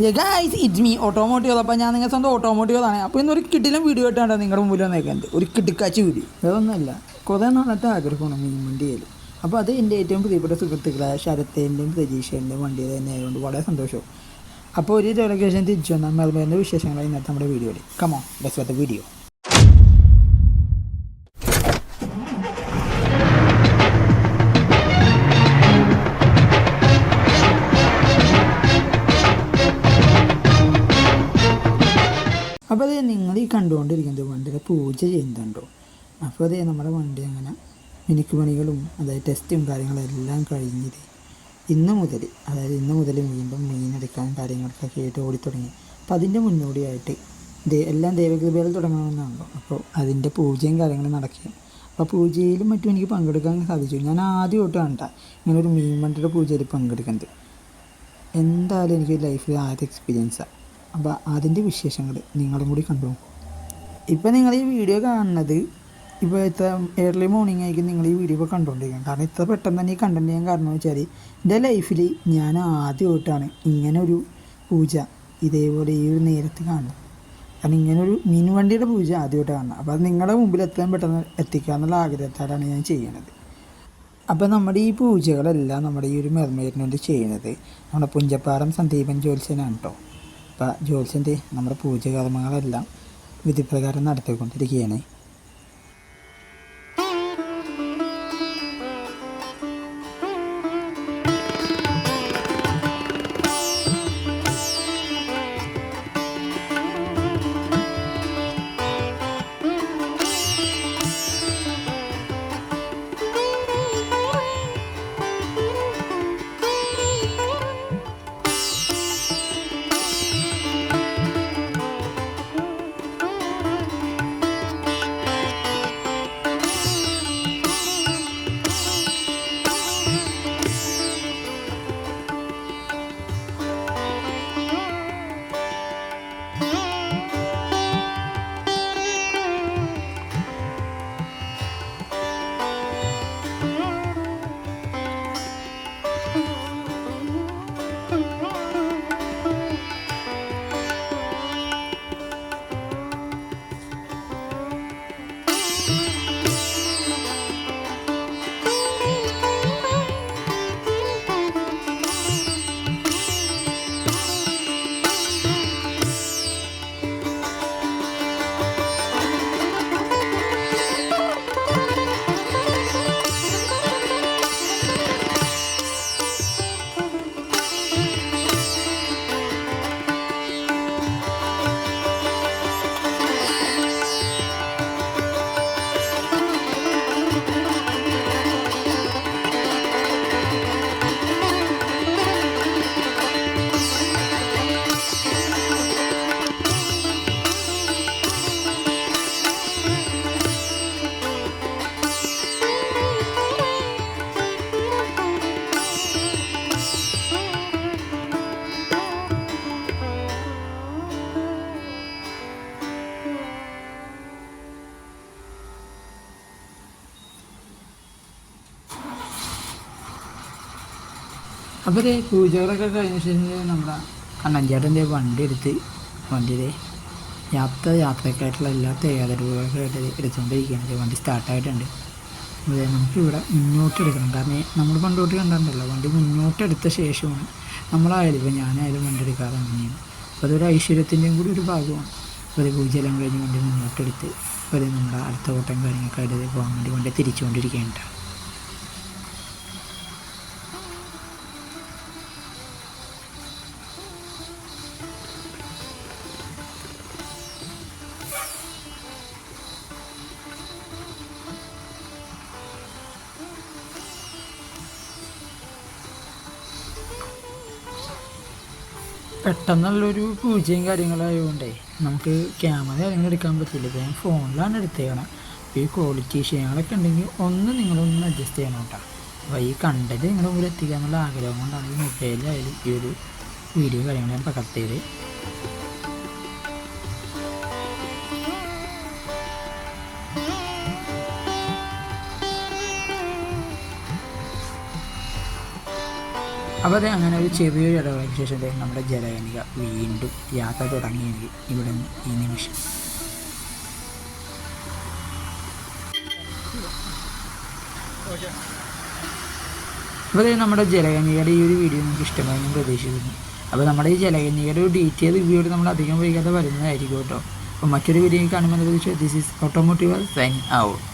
Guys it's me automotive. അപ്പോൾ ഞാൻ നിങ്ങൾ സ്വന്തം ഓട്ടോമോട്ടീവാണ്. അപ്പോൾ ഇന്നൊരു കിടിലം വീഡിയോ ആയിട്ടാണ് നിങ്ങളുടെ മുമ്പിൽ വന്നേക്കുന്നത്. ഒരു കിടുക്കാച്ചി വീഡിയോ. അതൊന്നുമല്ല, കുറേ നാളത്തെ ആഗ്രഹമാണ് മീൻ വണ്ടിയിൽ. അപ്പോൾ അത് എൻ്റെ ഏറ്റവും പ്രിയപ്പെട്ട സുഹൃത്തുക്കളായ ശരത്തേൻ്റെയും പ്രതീക്ഷേൻ്റെയും വണ്ടിയിൽ തന്നെ ആയതുകൊണ്ട് വളരെ സന്തോഷവും. അപ്പോൾ ഒരു ഡെലിഗേഷൻ തിരിച്ചു വന്നാൽ മെൽബണിൻ്റെ വിശേഷങ്ങളായി ഇന്നത്തെ നമ്മുടെ വീഡിയോയിൽ. Come on let's watch the video. അപ്പോൾ അത് നിങ്ങൾ ഈ കണ്ടുകൊണ്ടിരിക്കുന്നത് വണ്ടിയുടെ പൂജ ചെയ്യുന്നുണ്ടോ? അപ്പോൾ അത് നമ്മുടെ വണ്ടി അങ്ങനെ മിനുക്ക് പണികളും അതായത് ടെസ്റ്റും കാര്യങ്ങളെല്ലാം കഴിഞ്ഞത് ഇന്ന് മുതൽ വീണ്ടും മീനെടുക്കാൻ കാര്യങ്ങൾക്കൊക്കെ ആയിട്ട് ഓടിത്തുടങ്ങി. അപ്പോൾ അതിൻ്റെ മുന്നോടിയായിട്ട് എല്ലാം ദൈവകൃപയിൽ തുടങ്ങണമെന്നാണല്ലോ. അപ്പോൾ അതിൻ്റെ പൂജയും കാര്യങ്ങളും നടക്കുക. അപ്പോൾ പൂജയിലും മറ്റും എനിക്ക് പങ്കെടുക്കാൻ സാധിച്ചു. ഞാൻ ആദ്യമായിട്ടാണ് ഇങ്ങനെ ഒരു മീൻ വണ്ടിയുടെ പൂജയിൽ പങ്കെടുക്കുന്നത്. എന്തായാലും എനിക്ക് ലൈഫിൽ ആദ്യത്തെ എക്സ്പീരിയൻസാണ്. അപ്പോൾ അതിൻ്റെ വിശേഷങ്ങൾ നിങ്ങളും കൂടി കണ്ടു നോക്കും. ഇപ്പോൾ നിങ്ങൾ ഈ വീഡിയോ കാണുന്നത് ഇപ്പോൾ ഇത്ര ഏർലി മോർണിംഗ് ആയിരിക്കും നിങ്ങൾ ഈ വീഡിയോ ഇപ്പോൾ കണ്ടുകൊണ്ടിരിക്കുന്നത്. കാരണം ഇത്ര പെട്ടെന്ന് തന്നെ ഈ കണ്ടന്റ് ചെയ്യാൻ കാരണം എന്ന് വെച്ചാൽ എൻ്റെ ലൈഫിൽ ഞാൻ ആദ്യമായിട്ടാണ് ഇങ്ങനെ ഒരു പൂജ ഇതേപോലെ ഈ ഒരു നേരത്ത് കാണുന്നത്. കാരണം ഇങ്ങനൊരു മീൻ വണ്ടിയുടെ പൂജ ആദ്യമായിട്ട് കാണണം. അപ്പോൾ അത് നിങ്ങളുടെ മുമ്പിൽ എത്രയും പെട്ടെന്ന് എത്തിക്കുക എന്നുള്ള ആഗ്രഹത്തോടാണ് ഞാൻ ചെയ്യുന്നത്. അപ്പോൾ നമ്മുടെ ഈ പൂജകളെല്ലാം നമ്മുടെ ഈ ഒരു മെർമെയ്ഡിന് വേണ്ടി ചെയ്യുന്നത് നമ്മുടെ പുഞ്ചപ്പാറം സന്ദീപൻ ജ്യോത്സ്യനാണ് കേട്ടോ. അപ്പോൾ ജ്യോത്സ്യൻ്റെ നമ്മുടെ പൂജകർമ്മങ്ങളെല്ലാം വിധിപ്രകാരം നടത്തിക്കൊണ്ടിരിക്കുകയാണ്. അപ്പോൾ പൂജകളൊക്കെ കഴിഞ്ഞ ശേഷം നമ്മുടെ കണ്ണഞ്ചേട്ടൻ്റെ വണ്ടി എടുത്ത് വണ്ടിയുടെ യാത്രക്കായിട്ടുള്ള എല്ലാ തയ്യാറെടുപ്പുകളൊക്കെ ആയിട്ട് എടുത്തുകൊണ്ടിരിക്കുകയാണ്. വണ്ടി സ്റ്റാർട്ടായിട്ടുണ്ട്. അതെ, നമുക്കിവിടെ മുന്നോട്ടെടുക്കണം. കാരണം നമ്മൾ പണ്ടോട്ട് കണ്ടിട്ടുണ്ടല്ലോ, വണ്ടി മുന്നോട്ടെടുത്ത ശേഷമാണ് നമ്മളായാലും ഇപ്പോൾ ഞാനായാലും വണ്ടി എടുക്കാറ് അങ്ങനെയാണ്. അപ്പോൾ അതൊരു ഐശ്വര്യത്തിൻ്റെയും കൂടി ഒരു ഭാഗമാണ്. അപ്പോൾ പൂജയെല്ലാം കഴിഞ്ഞ് വണ്ടി മുന്നോട്ടെടുത്ത് അപ്പോൾ നമ്മുടെ അടുത്ത ഓട്ടം കാര്യങ്ങളൊക്കെ ആയിട്ട് പോകാൻ വേണ്ടി വണ്ടി തിരിച്ചുകൊണ്ടിരിക്കുകയാണ്. പെട്ടെന്നുള്ളൊരു പൂജയും കാര്യങ്ങളായതുകൊണ്ടേ നമുക്ക് ക്യാമറ കാര്യങ്ങൾ എടുക്കാൻ പറ്റില്ല. ഇപ്പോൾ ഞാൻ ഫോണിലാണ് എടുത്തേക്കണം. അപ്പോൾ ഈ ക്വാളിറ്റി വിഷയങ്ങളൊക്കെ ഉണ്ടെങ്കിൽ നിങ്ങളൊന്ന് അഡ്ജസ്റ്റ് ചെയ്യണം കേട്ടോ. അപ്പോൾ ഈ കണ്ടൻറ്റ് നിങ്ങളുടെ മുമ്പിൽ എത്തിക്കുക എന്നുള്ള ആഗ്രഹം കൊണ്ടാണ് ഈ മൊബൈലിലായാലും ഈ ഒരു വീഡിയോ കാര്യങ്ങൾ ഞാൻ പകർത്തിയത്. അപ്പോൾ അത് അങ്ങനെ ഒരു ചെറിയൊരു ഇടവേളയ്ക്ക് ശേഷം നമ്മുടെ ജലകനിക വീണ്ടും യാത്ര തുടങ്ങിയെങ്കിൽ ഇവിടെ നിന്ന് ഈ നിമിഷം. അപ്പോൾ നമ്മുടെ ജലകന്യകയുടെ ഈ ഒരു വീഡിയോ നിങ്ങൾക്ക് ഇഷ്ടമായി ഞാൻ പ്രതീക്ഷിക്കുന്നു. അപ്പോൾ നമ്മുടെ ഈ ജലകന്യകയുടെ ഒരു ഡീറ്റെയിൽ റിവ്യൂ നമ്മൾ അധികം വൈകാതെ വരുന്നതായിരിക്കും കേട്ടോ. അപ്പോൾ മറ്റൊരു വീഡിയോ കാണുമ്പോൾ this is automotive sign out.